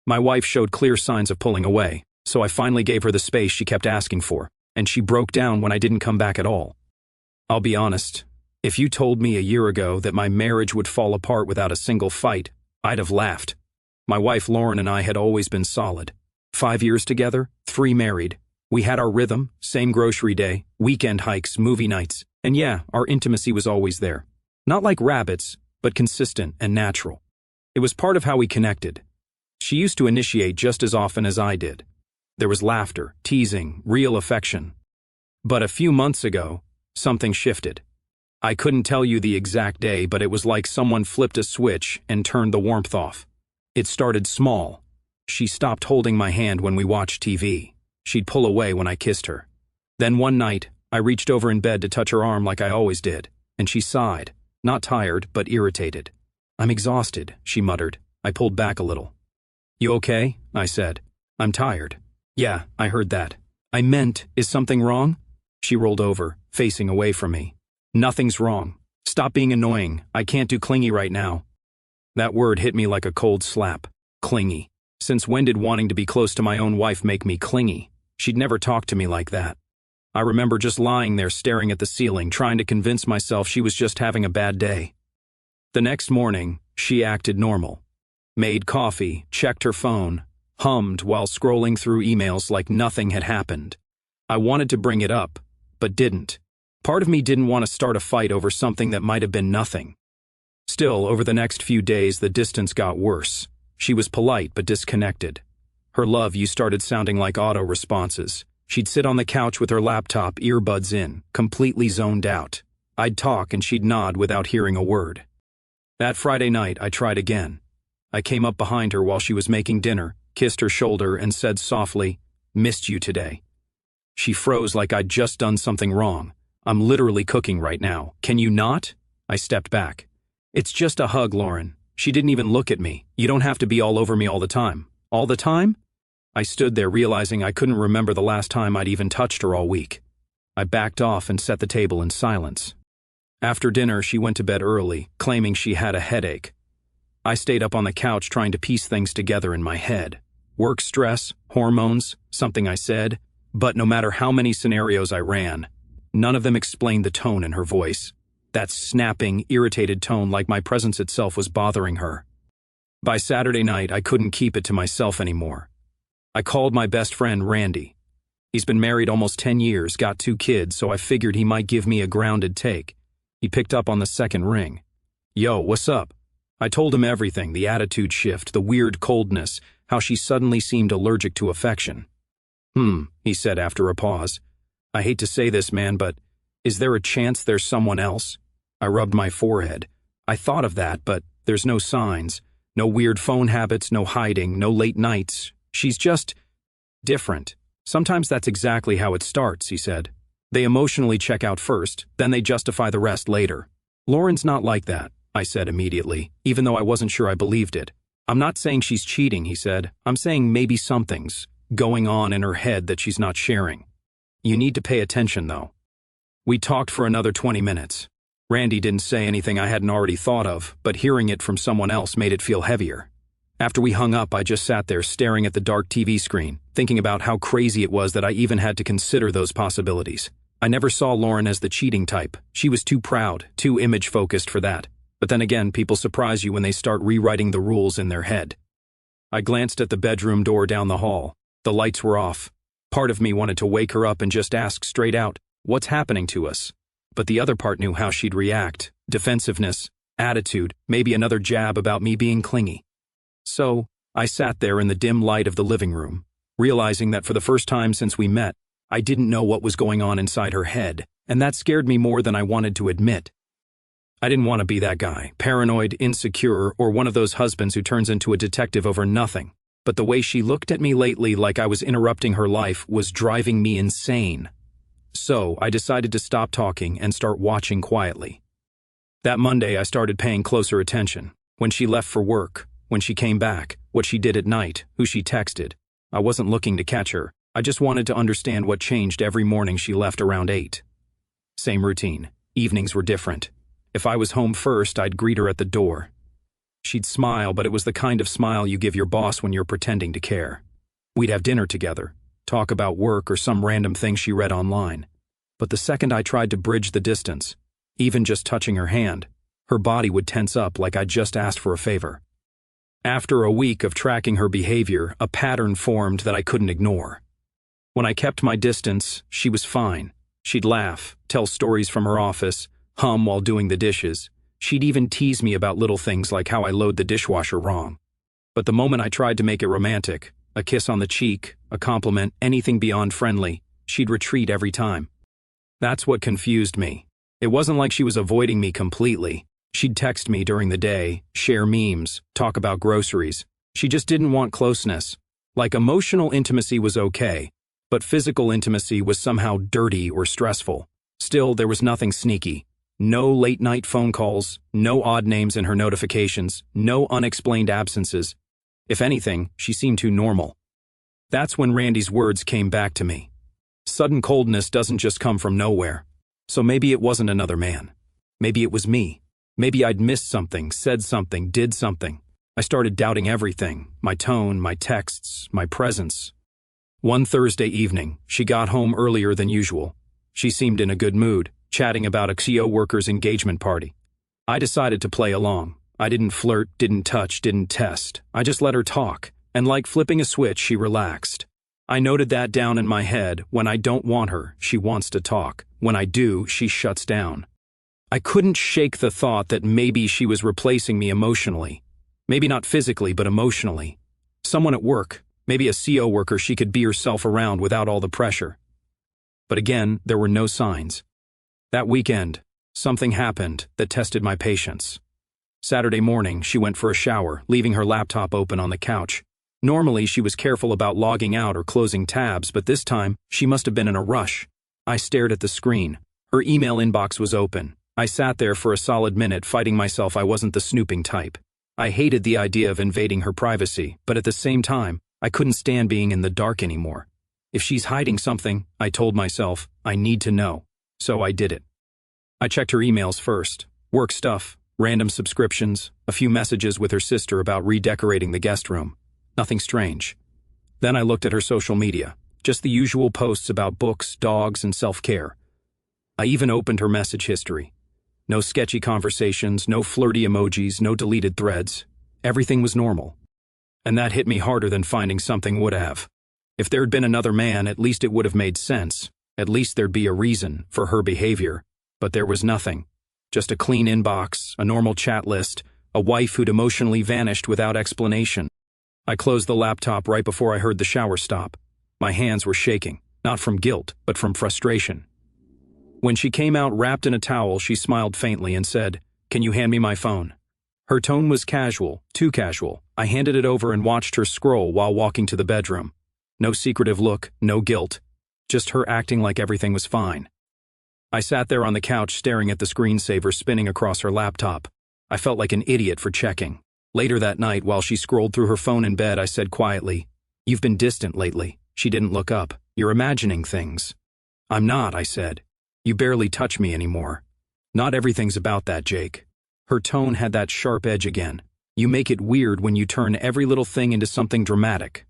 My wife showed clear signs of pulling away, so I finally gave her the space she kept asking for, and she broke down when I didn't come back at all. I'll be honest, if you told me a year ago that my marriage would fall apart without a single fight, I'd have laughed. My wife Lauren and I had always been solid. 5 years together, 3 married. We had our rhythm, same grocery day, weekend hikes, movie nights, and yeah, our intimacy was always there. Not like rabbits, but consistent and natural. It was part of how we connected. She used to initiate just as often as I did. There was laughter, teasing, real affection. But a few months ago, something shifted. I couldn't tell you the exact day, but it was like someone flipped a switch and turned the warmth off. It started small. She stopped holding my hand when we watched TV. She'd pull away when I kissed her. Then one night, I reached over in bed to touch her arm like I always did, and she sighed, not tired, but irritated. "I'm exhausted," she muttered. I pulled back a little. "You okay?" I said. "I'm tired." "Yeah, I heard that. I meant, is something wrong?" She rolled over, facing away from me. "Nothing's wrong. Stop being annoying. I can't do clingy right now." That word hit me like a cold slap. Clingy. Since when did wanting to be close to my own wife make me clingy? She'd never talked to me like that. I remember just lying there staring at the ceiling, trying to convince myself she was just having a bad day. The next morning, she acted normal. Made coffee, checked her phone, hummed while scrolling through emails like nothing had happened. I wanted to bring it up, but didn't. Part of me didn't want to start a fight over something that might have been nothing. Still, over the next few days, the distance got worse. She was polite but disconnected. Her love you started sounding like auto responses. She'd sit on the couch with her laptop, earbuds in, completely zoned out. I'd talk and she'd nod without hearing a word. That Friday night, I tried again. I came up behind her while she was making dinner, kissed her shoulder, and said softly, "Missed you today." She froze like I'd just done something wrong. "I'm literally cooking right now. Can you not?" I stepped back. "It's just a hug, Lauren." She didn't even look at me. "You don't have to be all over me all the time." "All the time?" I stood there realizing I couldn't remember the last time I'd even touched her all week. I backed off and set the table in silence. After dinner, she went to bed early, claiming she had a headache. I stayed up on the couch trying to piece things together in my head. Work stress, hormones, something I said, but no matter how many scenarios I ran, none of them explained the tone in her voice. That snapping, irritated tone like my presence itself was bothering her. By Saturday night, I couldn't keep it to myself anymore. I called my best friend, Randy. He's been married almost 10 years, got 2 kids, so I figured he might give me a grounded take. He picked up on the second ring. "Yo, what's up?" I told him everything, the attitude shift, the weird coldness, how she suddenly seemed allergic to affection. He said after a pause. "I hate to say this, man, but is there a chance there's someone else?" I rubbed my forehead. I thought of that, but there's no signs. No weird phone habits, no hiding, no late nights. She's just different. "Sometimes that's exactly how it starts," he said. "They emotionally check out first, then they justify the rest later." "Lauren's not like that," I said immediately, even though I wasn't sure I believed it. "I'm not saying she's cheating," he said. "I'm saying maybe something's going on in her head that she's not sharing. You need to pay attention, though." We talked for another 20 minutes. Randy didn't say anything I hadn't already thought of, but hearing it from someone else made it feel heavier. After we hung up, I just sat there staring at the dark TV screen, thinking about how crazy it was that I even had to consider those possibilities. I never saw Lauren as the cheating type. She was too proud, too image-focused for that. But then again, people surprise you when they start rewriting the rules in their head. I glanced at the bedroom door down the hall. The lights were off. Part of me wanted to wake her up and just ask straight out, "What's happening to us?" But the other part knew how she'd react. Defensiveness, attitude, maybe another jab about me being clingy. So, I sat there in the dim light of the living room, realizing that for the first time since we met, I didn't know what was going on inside her head, and that scared me more than I wanted to admit. I didn't want to be that guy, paranoid, insecure, or one of those husbands who turns into a detective over nothing. But the way she looked at me lately like I was interrupting her life was driving me insane. So, I decided to stop talking and start watching quietly. That Monday, I started paying closer attention. When she left for work, when she came back, what she did at night, who she texted. I wasn't looking to catch her. I just wanted to understand what changed every morning she left around 8. Same routine. Evenings were different. If I was home first, I'd greet her at the door. She'd smile, but it was the kind of smile you give your boss when you're pretending to care. We'd have dinner together, talk about work or some random thing she read online. But the second I tried to bridge the distance, even just touching her hand, her body would tense up like I'd just asked for a favor. After a week of tracking her behavior, a pattern formed that I couldn't ignore. When I kept my distance, she was fine. She'd laugh, tell stories from her office, hum while doing the dishes. She'd even tease me about little things like how I load the dishwasher wrong. But the moment I tried to make it romantic, a kiss on the cheek, a compliment, anything beyond friendly, she'd retreat every time. That's what confused me. It wasn't like she was avoiding me completely. She'd text me during the day, share memes, talk about groceries. She just didn't want closeness. Like emotional intimacy was okay, but physical intimacy was somehow dirty or stressful. Still, there was nothing sneaky. No late-night phone calls, no odd names in her notifications, no unexplained absences. If anything, she seemed too normal. That's when Randy's words came back to me. Sudden coldness doesn't just come from nowhere. So maybe it wasn't another man. Maybe it was me. Maybe I'd missed something, said something, did something. I started doubting everything, my tone, my texts, my presence. One Thursday evening, she got home earlier than usual. She seemed in a good mood, chatting about a CO worker's engagement party. I decided to play along. I didn't flirt, didn't touch, didn't test. I just let her talk, and like flipping a switch, she relaxed. I noted that down in my head. When I don't want her, she wants to talk. When I do, she shuts down. I couldn't shake the thought that maybe she was replacing me emotionally. Maybe not physically, but emotionally. Someone at work, maybe a CO worker she could be herself around without all the pressure. But again, there were no signs. That weekend, something happened that tested my patience. Saturday morning, she went for a shower, leaving her laptop open on the couch. Normally, she was careful about logging out or closing tabs, but this time, she must have been in a rush. I stared at the screen. Her email inbox was open. I sat there for a solid minute, fighting myself I wasn't the snooping type. I hated the idea of invading her privacy, but at the same time, I couldn't stand being in the dark anymore. If she's hiding something, I told myself, I need to know. So I did it. I checked her emails first. Work stuff, random subscriptions, a few messages with her sister about redecorating the guest room. Nothing strange. Then I looked at her social media, just the usual posts about books, dogs, and self-care. I even opened her message history. No sketchy conversations, no flirty emojis, no deleted threads. Everything was normal. And that hit me harder than finding something would have. If there'd been another man, at least it would have made sense. At least there'd be a reason for her behavior. But there was nothing. Just a clean inbox, a normal chat list, a wife who'd emotionally vanished without explanation. I closed the laptop right before I heard the shower stop. My hands were shaking, not from guilt, but from frustration. When she came out wrapped in a towel, she smiled faintly and said, "Can you hand me my phone?" Her tone was casual, too casual. I handed it over and watched her scroll while walking to the bedroom. No secretive look, no guilt. Just her acting like everything was fine. I sat there on the couch staring at the screensaver spinning across her laptop. I felt like an idiot for checking. Later that night, while she scrolled through her phone in bed, I said quietly, "You've been distant lately." She didn't look up. "You're imagining things." "I'm not," I said. "You barely touch me anymore." "Not everything's about that, Jake." Her tone had that sharp edge again. "You make it weird when you turn every little thing into something dramatic."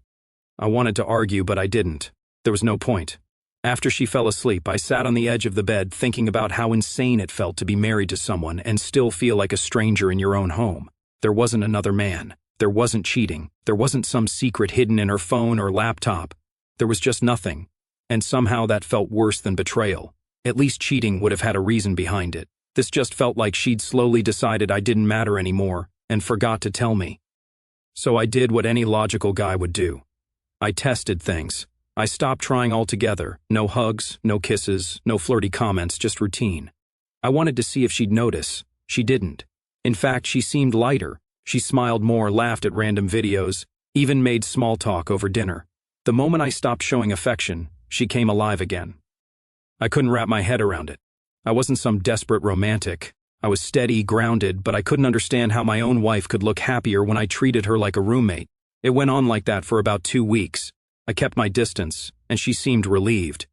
I wanted to argue, but I didn't. There was no point. After she fell asleep, I sat on the edge of the bed thinking about how insane it felt to be married to someone and still feel like a stranger in your own home. There wasn't another man. There wasn't cheating. There wasn't some secret hidden in her phone or laptop. There was just nothing. And somehow that felt worse than betrayal. At least cheating would have had a reason behind it. This just felt like she'd slowly decided I didn't matter anymore and forgot to tell me. So I did what any logical guy would do. I tested things. I stopped trying altogether. No hugs, no kisses, no flirty comments, just routine. I wanted to see if she'd notice. She didn't. In fact, she seemed lighter. She smiled more, laughed at random videos, even made small talk over dinner. The moment I stopped showing affection, she came alive again. I couldn't wrap my head around it. I wasn't some desperate romantic. I was steady, grounded, but I couldn't understand how my own wife could look happier when I treated her like a roommate. It went on like that for about 2 weeks. I kept my distance, and she seemed relieved.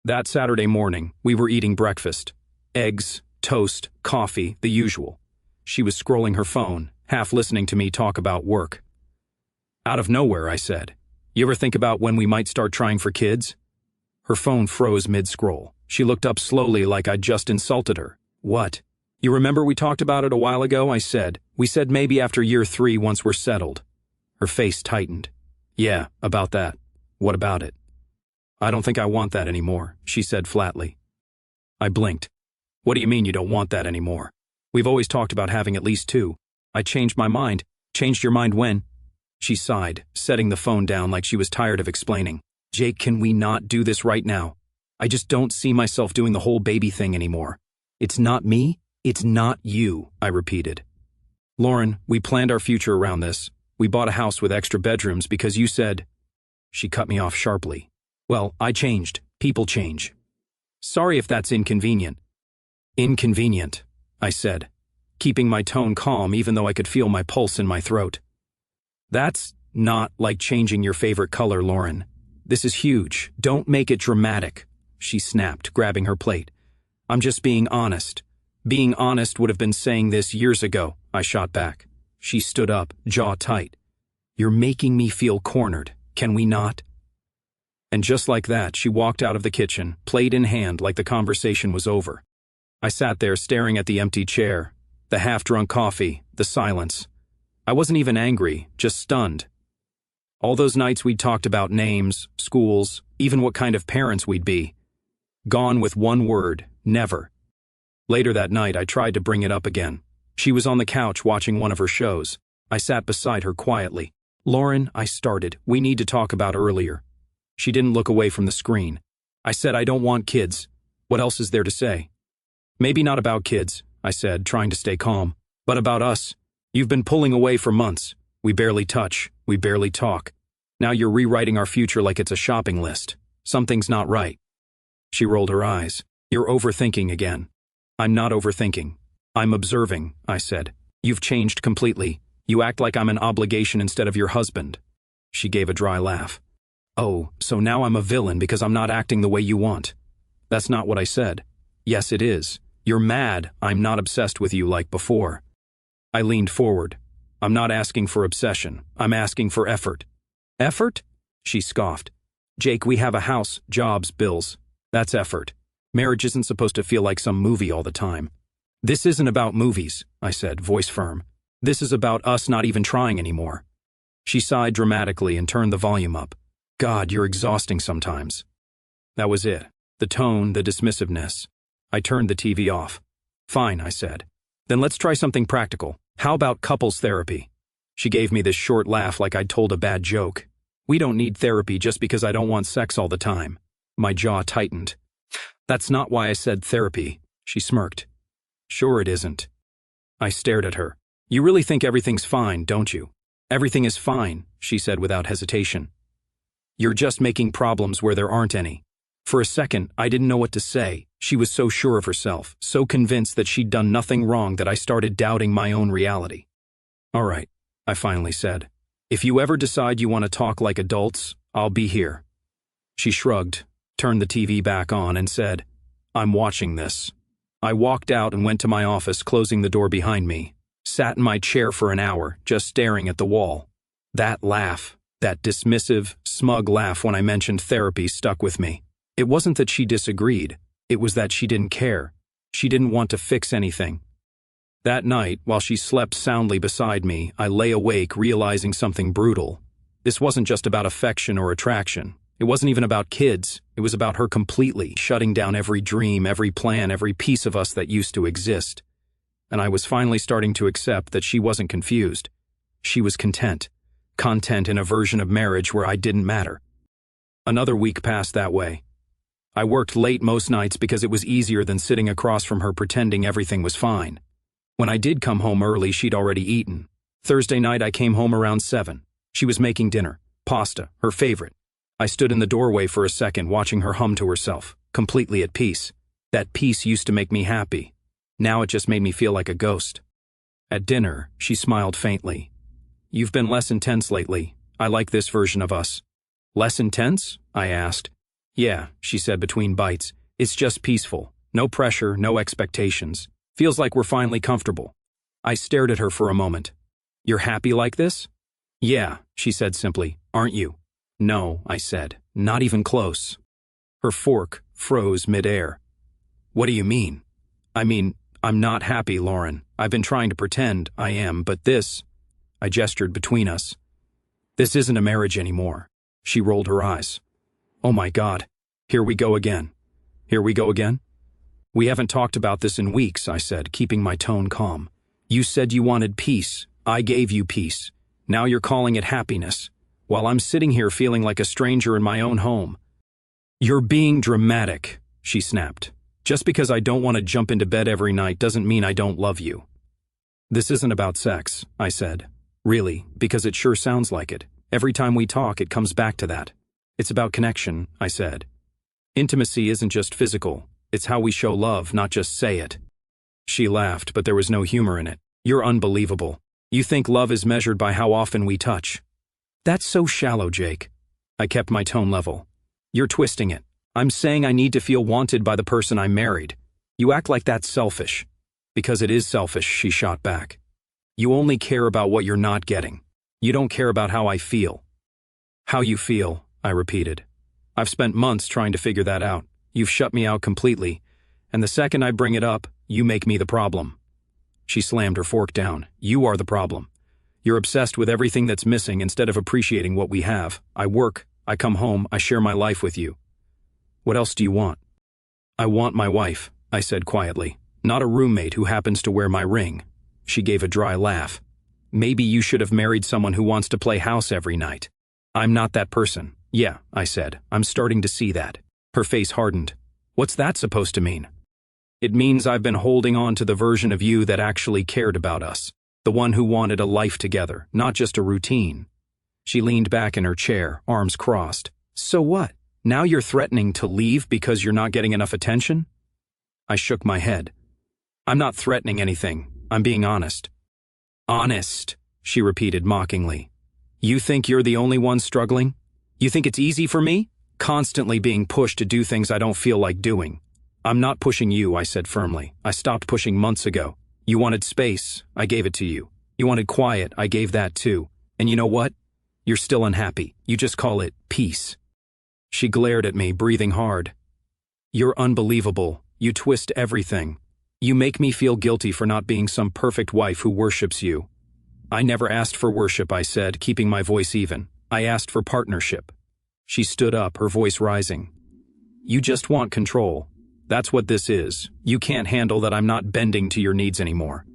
That Saturday morning, we were eating breakfast. Eggs, toast, coffee, the usual. She was scrolling her phone, half listening to me talk about work. Out of nowhere, I said, "You ever think about when we might start trying for kids?" Her phone froze mid-scroll. She looked up slowly like I'd just insulted her. "What? You remember we talked about it a while ago?" I said. "We said maybe after year 3 once we're settled." Her face tightened. "Yeah, about that. What about it?" "I don't think I want that anymore," she said flatly. I blinked. "What do you mean you don't want that anymore? We've always talked about having at least 2. I changed my mind." "Changed your mind when?" She sighed, setting the phone down like she was tired of explaining. "Jake, can we not do this right now? I just don't see myself doing the whole baby thing anymore." "It's not me, it's not you," I repeated. "Lauren, we planned our future around this. We bought a house with extra bedrooms because you said—" She cut me off sharply. "Well, I changed. People change. Sorry if that's inconvenient." "Inconvenient," I said, keeping my tone calm even though I could feel my pulse in my throat. "That's not like changing your favorite color, Lauren. This is huge. Don't make it dramatic," she snapped, grabbing her plate. "I'm just being honest." "Being honest would have been saying this years ago," I shot back. She stood up, jaw tight. "You're making me feel cornered. Can we not?" And just like that, she walked out of the kitchen, plate in hand like the conversation was over. I sat there staring at the empty chair, the half-drunk coffee, the silence. I wasn't even angry, just stunned. All those nights we'd talked about names, schools, even what kind of parents we'd be. Gone with one word, never. Later that night, I tried to bring it up again. She was on the couch watching one of her shows. I sat beside her quietly. "Lauren," I started, "we need to talk about earlier." She didn't look away from the screen. I said, "I don't want kids. What else is there to say?" "Maybe not about kids," I said, trying to stay calm, "but about us. You've been pulling away for months. We barely touch. We barely talk. Now you're rewriting our future like it's a shopping list. Something's not right." She rolled her eyes. "You're overthinking again." "I'm not overthinking. I'm observing," I said. "You've changed completely. You act like I'm an obligation instead of your husband." She gave a dry laugh. "Oh, so now I'm a villain because I'm not acting the way you want." "That's not what I said." "Yes, it is. You're mad I'm not obsessed with you like before." I leaned forward. "I'm not asking for obsession. I'm asking for effort." "Effort?" She scoffed. "Jake, we have a house, jobs, bills. That's effort. Marriage isn't supposed to feel like some movie all the time." "This isn't about movies," I said, voice firm. "This is about us not even trying anymore." She sighed dramatically and turned the volume up. "God, you're exhausting sometimes." That was it. The tone, the dismissiveness. I turned the TV off. "Fine," I said. "Then let's try something practical. How about couples therapy?" She gave me this short laugh like I'd told a bad joke. "We don't need therapy just because I don't want sex all the time." My jaw tightened. "That's not why I said therapy," she smirked. "Sure it isn't." I stared at her. "You really think everything's fine, don't you?" "Everything is fine," she said without hesitation. "You're just making problems where there aren't any." For a second, I didn't know what to say. She was so sure of herself, so convinced that she'd done nothing wrong that I started doubting my own reality. "All right," I finally said. "If you ever decide you want to talk like adults, I'll be here." She shrugged, turned the TV back on, and said, "I'm watching this." I walked out and went to my office, closing the door behind me. Sat in my chair for an hour, just staring at the wall. That laugh, that dismissive, smug laugh when I mentioned therapy stuck with me. It wasn't that she disagreed. It was that she didn't care. She didn't want to fix anything. That night, while she slept soundly beside me, I lay awake realizing something brutal. This wasn't just about affection or attraction. It wasn't even about kids. It was about her completely, shutting down every dream, every plan, every piece of us that used to exist. And I was finally starting to accept that she wasn't confused. She was content. Content in a version of marriage where I didn't matter. Another week passed that way. I worked late most nights because it was easier than sitting across from her pretending everything was fine. When I did come home early, she'd already eaten. Thursday night, I came home around 7. She was making dinner, pasta, her favorite. I stood in the doorway for a second, watching her hum to herself, completely at peace. That peace used to make me happy. Now it just made me feel like a ghost. At dinner, she smiled faintly. "You've been less intense lately. I like this version of us." "Less intense?" I asked. "Yeah," she said between bites. "It's just peaceful. No pressure, no expectations. Feels like we're finally comfortable." I stared at her for a moment. You're happy like this? Yeah, she said simply. Aren't you? No, I said. Not even close. Her fork froze midair. What do you mean? I mean, I'm not happy, Lauren. I've been trying to pretend I am, but this, I gestured between us. This isn't a marriage anymore. She rolled her eyes. Oh my God. Here we go again. Here we go again? We haven't talked about this in weeks, I said, keeping my tone calm. You said you wanted peace. I gave you peace. Now you're calling it happiness, while I'm sitting here feeling like a stranger in my own home. You're being dramatic, she snapped. Just because I don't want to jump into bed every night doesn't mean I don't love you. This isn't about sex, I said. Really, because it sure sounds like it. Every time we talk, it comes back to that. It's about connection, I said. Intimacy isn't just physical. It's how we show love, not just say it. She laughed, but there was no humor in it. You're unbelievable. You think love is measured by how often we touch. That's so shallow, Jake. I kept my tone level. You're twisting it. I'm saying I need to feel wanted by the person I married. You act like that's selfish. Because it is selfish, she shot back. You only care about what you're not getting. You don't care about how I feel. How you feel, I repeated. I've spent months trying to figure that out. You've shut me out completely. And the second I bring it up, you make me the problem. She slammed her fork down. You are the problem. You're obsessed with everything that's missing instead of appreciating what we have. I work, I come home, I share my life with you. What else do you want? I want my wife, I said quietly. Not a roommate who happens to wear my ring. She gave a dry laugh. Maybe you should have married someone who wants to play house every night. I'm not that person. Yeah, I said. I'm starting to see that. Her face hardened. What's that supposed to mean? It means I've been holding on to the version of you that actually cared about us. The one who wanted a life together, not just a routine. She leaned back in her chair, arms crossed. So what? Now you're threatening to leave because you're not getting enough attention? I shook my head. I'm not threatening anything. I'm being honest. Honest, she repeated mockingly. You think you're the only one struggling? You think it's easy for me? Constantly being pushed to do things I don't feel like doing. I'm not pushing you, I said firmly. I stopped pushing months ago. You wanted space, I gave it to you. You wanted quiet, I gave that too. And you know what? You're still unhappy. You just call it peace. She glared at me, breathing hard. You're unbelievable. You twist everything. You make me feel guilty for not being some perfect wife who worships you. I never asked for worship, I said, keeping my voice even. I asked for partnership. She stood up, her voice rising. You just want control. That's what this is. You can't handle that I'm not bending to your needs anymore.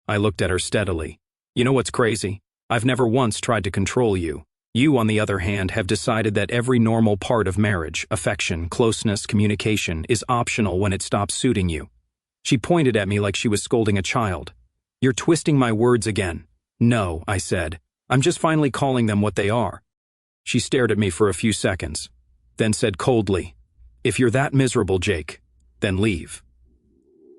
I looked at her steadily. You know what's crazy? I've never once tried to control you. You, on the other hand, have decided that every normal part of marriage, affection, closeness, communication, is optional when it stops suiting you. She pointed at me like she was scolding a child. You're twisting my words again. No, I said. I'm just finally calling them what they are. She stared at me for a few seconds, then said coldly, If you're that miserable, Jake, then leave.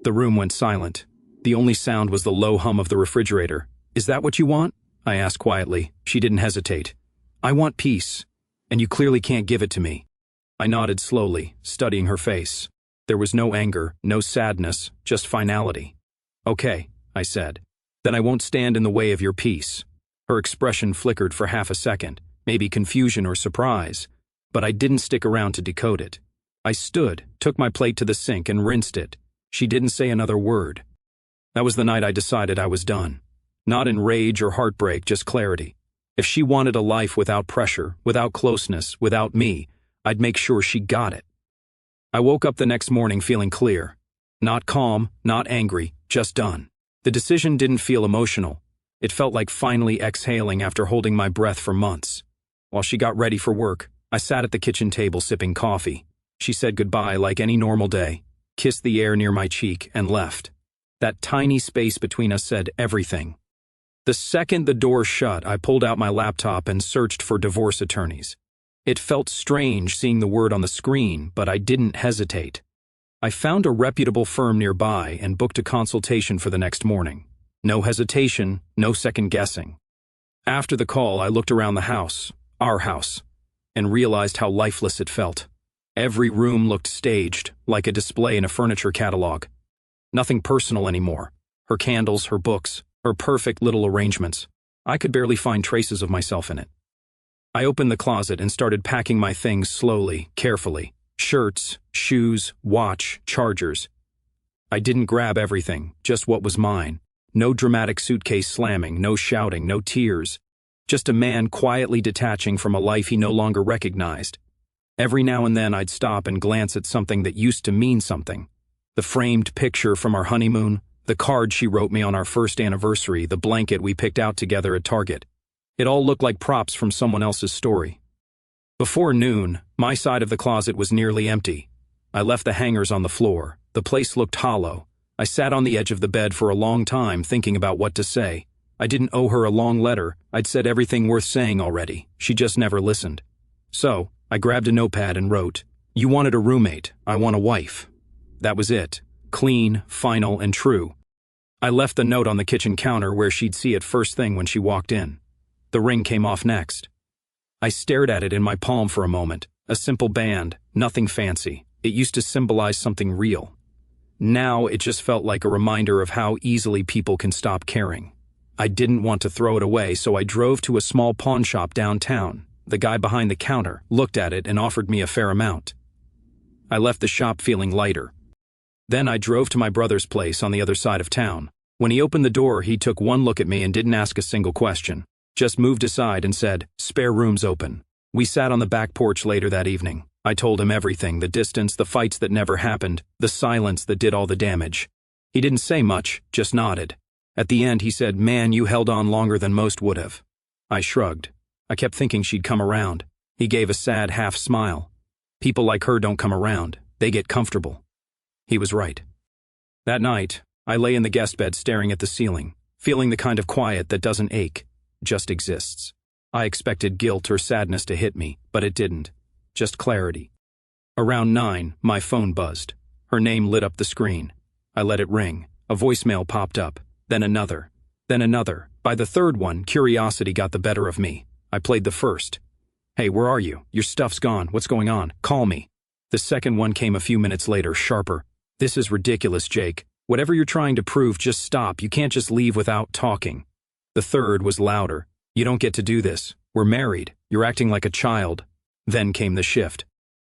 The room went silent. The only sound was the low hum of the refrigerator. Is that what you want? I asked quietly. She didn't hesitate. I want peace, and you clearly can't give it to me. I nodded slowly, studying her face. There was no anger, no sadness, just finality. Okay, I said. Then I won't stand in the way of your peace. Her expression flickered for half a second, maybe confusion or surprise, but I didn't stick around to decode it. I stood, took my plate to the sink and rinsed it. She didn't say another word. That was the night I decided I was done. Not in rage or heartbreak, just clarity. If she wanted a life without pressure, without closeness, without me, I'd make sure she got it. I woke up the next morning feeling clear. Not calm, not angry, just done. The decision didn't feel emotional. It felt like finally exhaling after holding my breath for months. While she got ready for work, I sat at the kitchen table sipping coffee. She said goodbye like any normal day, kissed the air near my cheek, and left. That tiny space between us said everything. The second the door shut, I pulled out my laptop and searched for divorce attorneys. It felt strange seeing the word on the screen, but I didn't hesitate. I found a reputable firm nearby and booked a consultation for the next morning. No hesitation, no second guessing. After the call, I looked around the house, our house, and realized how lifeless it felt. Every room looked staged, like a display in a furniture catalog. Nothing personal anymore. Her candles, her books, her perfect little arrangements. I could barely find traces of myself in it. I opened the closet and started packing my things slowly, carefully. Shirts, shoes, watch, chargers. I didn't grab everything, just what was mine. No dramatic suitcase slamming, no shouting, no tears. Just a man quietly detaching from a life he no longer recognized. Every now and then I'd stop and glance at something that used to mean something. The framed picture from our honeymoon, the card she wrote me on our first anniversary, the blanket we picked out together at Target. It all looked like props from someone else's story. Before noon, my side of the closet was nearly empty. I left the hangers on the floor. The place looked hollow. I sat on the edge of the bed for a long time thinking about what to say. I didn't owe her a long letter. I'd said everything worth saying already. She just never listened. So, I grabbed a notepad and wrote, "You wanted a roommate. I want a wife." That was it. Clean, final, and true. I left the note on the kitchen counter where she'd see it first thing when she walked in. The ring came off next. I stared at it in my palm for a moment. A simple band, nothing fancy. It used to symbolize something real. Now it just felt like a reminder of how easily people can stop caring. I didn't want to throw it away, so I drove to a small pawn shop downtown. The guy behind the counter looked at it and offered me a fair amount. I left the shop feeling lighter. Then I drove to my brother's place on the other side of town. When he opened the door, he took one look at me and didn't ask a single question. Just moved aside and said, "Spare room's open." We sat on the back porch later that evening. I told him everything, the distance, the fights that never happened, the silence that did all the damage. He didn't say much, just nodded. At the end, he said, "Man, you held on longer than most would have." I shrugged. I kept thinking she'd come around. He gave a sad half smile. People like her don't come around. They get comfortable. He was right. That night, I lay in the guest bed staring at the ceiling, feeling the kind of quiet that doesn't ache, just exists. I expected guilt or sadness to hit me, but it didn't. Just clarity. Around 9, my phone buzzed. Her name lit up the screen. I let it ring. A voicemail popped up. Then another. Then another. By the third one, curiosity got the better of me. I played the first. "Hey, where are you? Your stuff's gone. What's going on? Call me." The second one came a few minutes later, sharper. "This is ridiculous, Jake. Whatever you're trying to prove, just stop. You can't just leave without talking." The third was louder. "You don't get to do this. We're married. You're acting like a child." Then came the shift.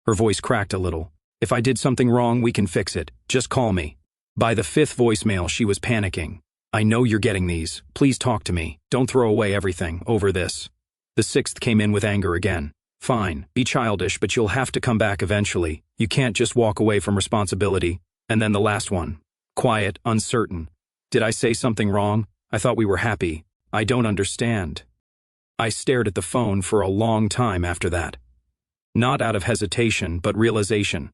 Her voice cracked a little. "If I did something wrong, we can fix it. Just call me." By the fifth voicemail, she was panicking. "I know you're getting these. Please talk to me. Don't throw away everything over this." The sixth came in with anger again. "Fine, be childish, but you'll have to come back eventually. You can't just walk away from responsibility." And then the last one. Quiet, uncertain. "Did I say something wrong? I thought we were happy. I don't understand." I stared at the phone for a long time after that. Not out of hesitation, but realization.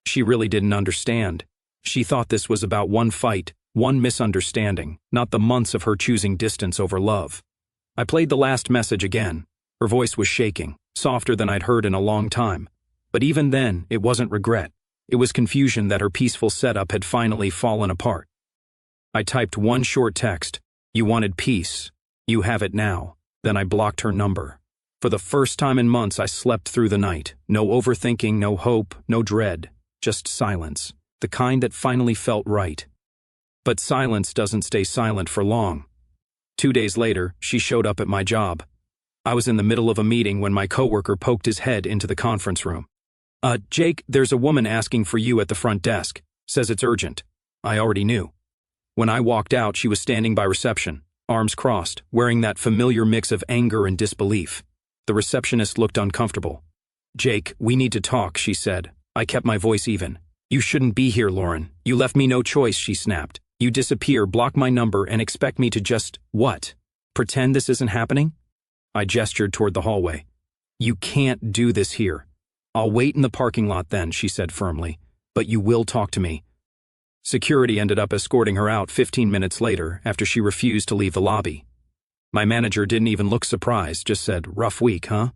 She really didn't understand. She thought this was about one fight, one misunderstanding, not the months of her choosing distance over love. I played the last message again. Her voice was shaking, softer than I'd heard in a long time. But even then, it wasn't regret. It was confusion that her peaceful setup had finally fallen apart. I typed one short text. "You wanted peace. You have it now." Then I blocked her number. For the first time in months, I slept through the night. No overthinking, no hope, no dread. Just silence. The kind that finally felt right. But silence doesn't stay silent for long. 2 days later, she showed up at my job. I was in the middle of a meeting when my coworker poked his head into the conference room. Jake, there's a woman asking for you at the front desk. Says it's urgent." I already knew. When I walked out, she was standing by reception, arms crossed, wearing that familiar mix of anger and disbelief. The receptionist looked uncomfortable. "Jake, we need to talk," she said. I kept my voice even. "You shouldn't be here, Lauren. You left me no choice," she snapped. "You disappear, block my number, and expect me to just, what? Pretend this isn't happening?" I gestured toward the hallway. "You can't do this here." "I'll wait in the parking lot then," she said firmly. "But you will talk to me." Security ended up escorting her out 15 minutes later after she refused to leave the lobby. My manager didn't even look surprised, just said, "Rough week, huh?"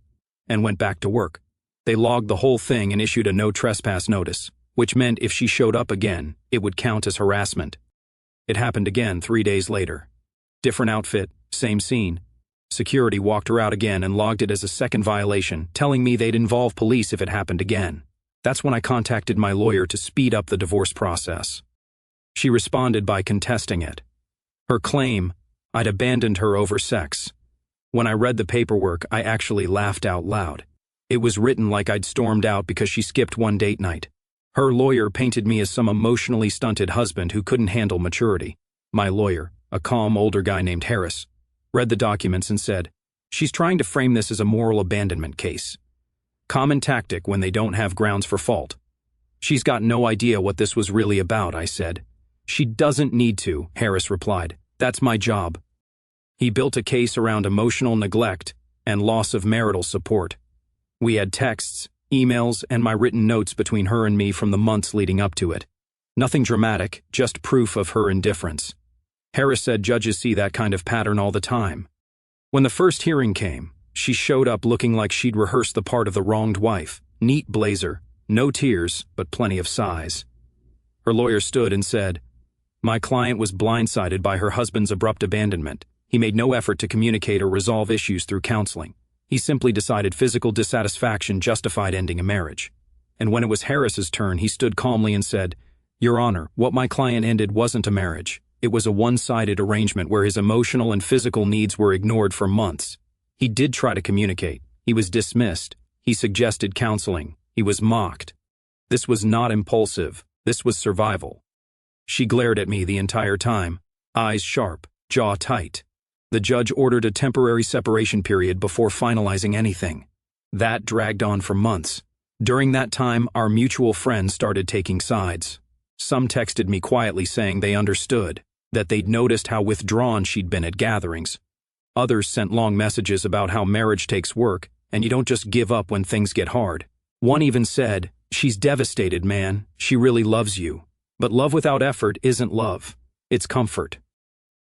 and went back to work. They logged the whole thing and issued a no trespass notice, which meant if she showed up again, it would count as harassment. It happened again 3 days later. Different outfit, same scene. Security walked her out again and logged it as a second violation, telling me they'd involve police if it happened again. That's when I contacted my lawyer to speed up the divorce process. She responded by contesting it. Her claim, I'd abandoned her over sex, When I read the paperwork, I actually laughed out loud. It was written like I'd stormed out because she skipped one date night. Her lawyer painted me as some emotionally stunted husband who couldn't handle maturity. My lawyer, a calm older guy named Harris, read the documents and said, "She's trying to frame this as a moral abandonment case. Common tactic when they don't have grounds for fault." "She's got no idea what this was really about," I said. "She doesn't need to," Harris replied. "That's my job." He built a case around emotional neglect and loss of marital support. We had texts, emails, and my written notes between her and me from the months leading up to it. Nothing dramatic, just proof of her indifference. Harris said judges see that kind of pattern all the time. When the first hearing came, she showed up looking like she'd rehearsed the part of the wronged wife. Neat blazer, no tears, but plenty of sighs. Her lawyer stood and said, "My client was blindsided by her husband's abrupt abandonment. He made no effort to communicate or resolve issues through counseling. He simply decided physical dissatisfaction justified ending a marriage." And when it was Harris's turn, he stood calmly and said, "Your Honor, what my client ended wasn't a marriage. It was a one-sided arrangement where his emotional and physical needs were ignored for months. He did try to communicate. He was dismissed. He suggested counseling. He was mocked. This was not impulsive. This was survival." She glared at me the entire time, eyes sharp, jaw tight. The judge ordered a temporary separation period before finalizing anything. That dragged on for months. During that time, our mutual friends started taking sides. Some texted me quietly saying they understood, that they'd noticed how withdrawn she'd been at gatherings. Others sent long messages about how marriage takes work, and you don't just give up when things get hard. One even said, "She's devastated, man. She really loves you. But love without effort isn't love. It's comfort."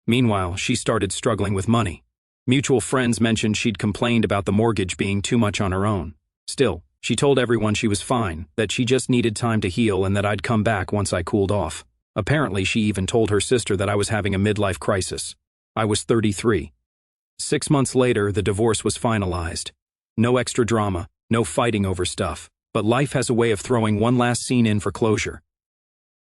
Meanwhile, she started struggling with money. Mutual friends mentioned she'd complained about the mortgage being too much on her own. Still, she told everyone she was fine, that she just needed time to heal and that I'd come back once I cooled off. Apparently, she even told her sister that I was having a midlife crisis. I was 33. 6 months later, the divorce was finalized. No extra drama, no fighting over stuff, but life has a way of throwing one last scene in for closure.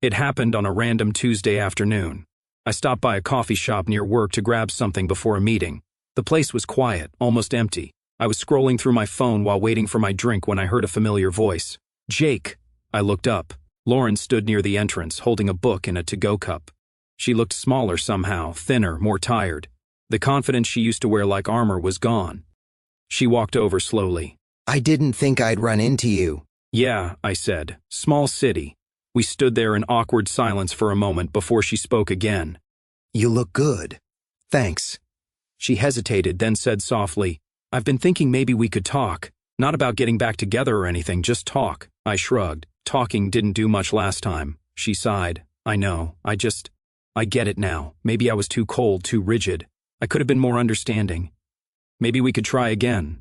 It happened on a random Tuesday afternoon. I stopped by a coffee shop near work to grab something before a meeting. The place was quiet, almost empty. I was scrolling through my phone while waiting for my drink when I heard a familiar voice. "Jake." I looked up. Lauren stood near the entrance, holding a book and a to-go cup. She looked smaller somehow, thinner, more tired. The confidence she used to wear like armor was gone. She walked over slowly. "I didn't think I'd run into you." "Yeah," I said. "Small city." We stood there in awkward silence for a moment before she spoke again. "You look good." "Thanks." She hesitated, then said softly, "I've been thinking maybe we could talk. Not about getting back together or anything, just talk." I shrugged. "Talking didn't do much last time." She sighed. "I know. I get it now. Maybe I was too cold, too rigid. I could have been more understanding. Maybe we could try again.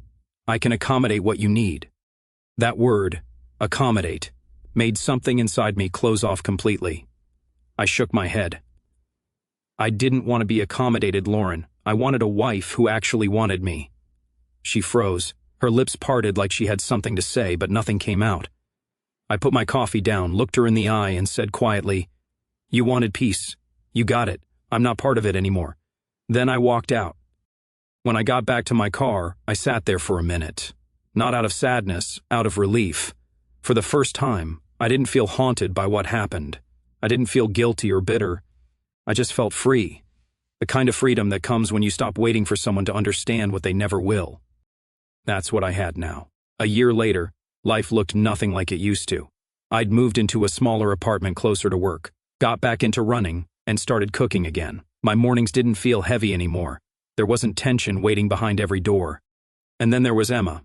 I can accommodate what you need." That word, accommodate, made something inside me close off completely. I shook my head. I didn't want to be accommodated, Lauren. I wanted a wife who actually wanted me. She froze. Her lips parted like she had something to say, but nothing came out. I put my coffee down, looked her in the eye, and said quietly, "You wanted peace. You got it. I'm not part of it anymore." Then I walked out. When I got back to my car, I sat there for a minute. Not out of sadness, out of relief. For the first time, I didn't feel haunted by what happened. I didn't feel guilty or bitter. I just felt free. The kind of freedom that comes when you stop waiting for someone to understand what they never will. That's what I had now. A year later, life looked nothing like it used to. I'd moved into a smaller apartment closer to work, got back into running, and started cooking again. My mornings didn't feel heavy anymore. There wasn't tension waiting behind every door. And then there was Emma.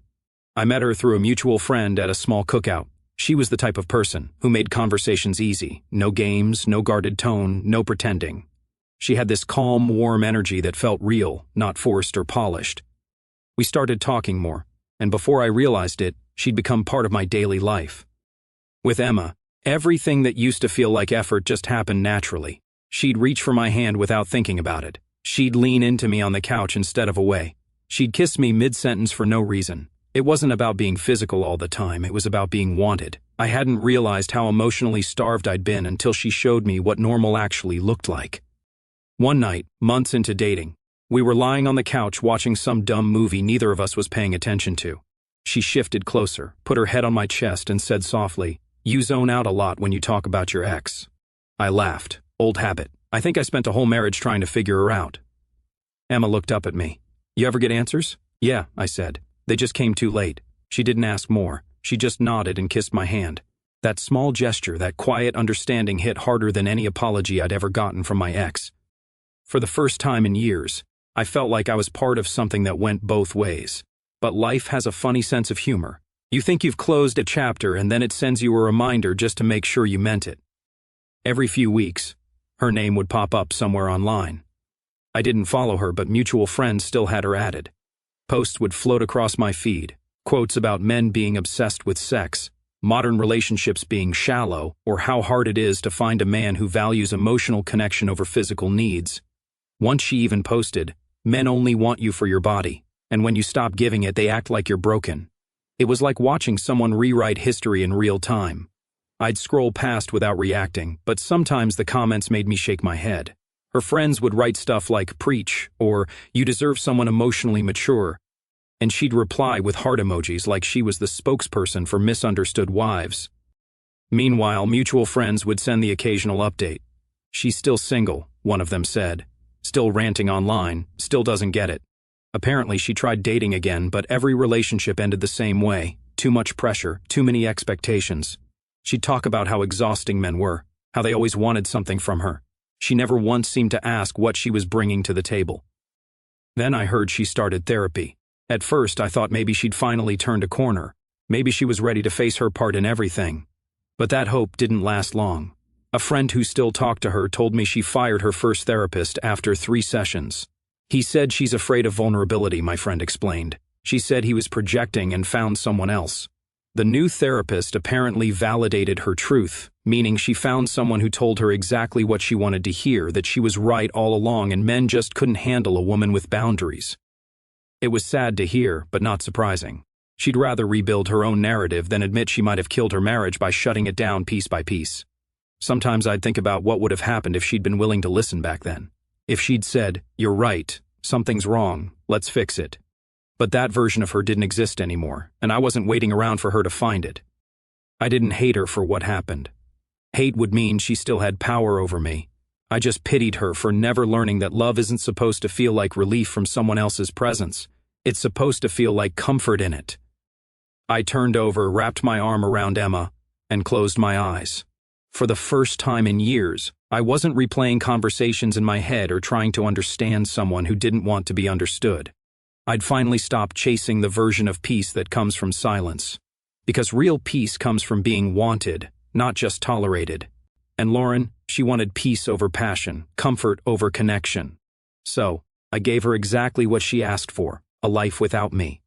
I met her through a mutual friend at a small cookout. She was the type of person who made conversations easy. No games, no guarded tone, no pretending. She had this calm, warm energy that felt real, not forced or polished. We started talking more, and before I realized it, she'd become part of my daily life. With Emma, everything that used to feel like effort just happened naturally. She'd reach for my hand without thinking about it. She'd lean into me on the couch instead of away. She'd kiss me mid-sentence for no reason. It wasn't about being physical all the time, it was about being wanted. I hadn't realized how emotionally starved I'd been until she showed me what normal actually looked like. One night, months into dating, We were lying on the couch watching some dumb movie neither of us was paying attention to. She shifted closer, put her head on my chest, and said softly, "You zone out a lot when you talk about your ex." I laughed. Old habit. I think I spent a whole marriage trying to figure her out. Emma looked up at me. "You ever get answers?" "Yeah," I said. "They just came too late." She didn't ask more. She just nodded and kissed my hand. That small gesture, that quiet understanding hit harder than any apology I'd ever gotten from my ex. For the first time in years, I felt like I was part of something that went both ways. But life has a funny sense of humor. You think you've closed a chapter and then it sends you a reminder just to make sure you meant it. Every few weeks, her name would pop up somewhere online. I didn't follow her, but mutual friends still had her added. Posts would float across my feed, quotes about men being obsessed with sex, modern relationships being shallow, or how hard it is to find a man who values emotional connection over physical needs. Once she even posted, "Men only want you for your body, and when you stop giving it, they act like you're broken." It was like watching someone rewrite history in real time. I'd scroll past without reacting, but sometimes the comments made me shake my head. Her friends would write stuff like "preach" or "you deserve someone emotionally mature," and she'd reply with heart emojis like she was the spokesperson for misunderstood wives. Meanwhile, mutual friends would send the occasional update. "She's still single," one of them said. "Still ranting online, still doesn't get it." Apparently she tried dating again, but every relationship ended the same way. Too much pressure, too many expectations. She'd talk about how exhausting men were, how they always wanted something from her. She never once seemed to ask what she was bringing to the table. Then I heard she started therapy. At first I thought maybe she'd finally turned a corner. Maybe she was ready to face her part in everything. But that hope didn't last long. A friend who still talked to her told me she fired her first therapist after 3 sessions. "He said she's afraid of vulnerability," my friend explained. "She said he was projecting and found someone else." The new therapist apparently validated her truth, meaning she found someone who told her exactly what she wanted to hear, that she was right all along and men just couldn't handle a woman with boundaries. It was sad to hear, but not surprising. She'd rather rebuild her own narrative than admit she might have killed her marriage by shutting it down piece by piece. Sometimes I'd think about what would have happened if she'd been willing to listen back then. If she'd said, "You're right, something's wrong, let's fix it." But that version of her didn't exist anymore, and I wasn't waiting around for her to find it. I didn't hate her for what happened. Hate would mean she still had power over me. I just pitied her for never learning that love isn't supposed to feel like relief from someone else's presence. It's supposed to feel like comfort in it. I turned over, wrapped my arm around Emma, and closed my eyes. For the first time in years, I wasn't replaying conversations in my head or trying to understand someone who didn't want to be understood. I'd finally stopped chasing the version of peace that comes from silence. Because real peace comes from being wanted, not just tolerated. And Lauren, she wanted peace over passion, comfort over connection. So, I gave her exactly what she asked for, a life without me.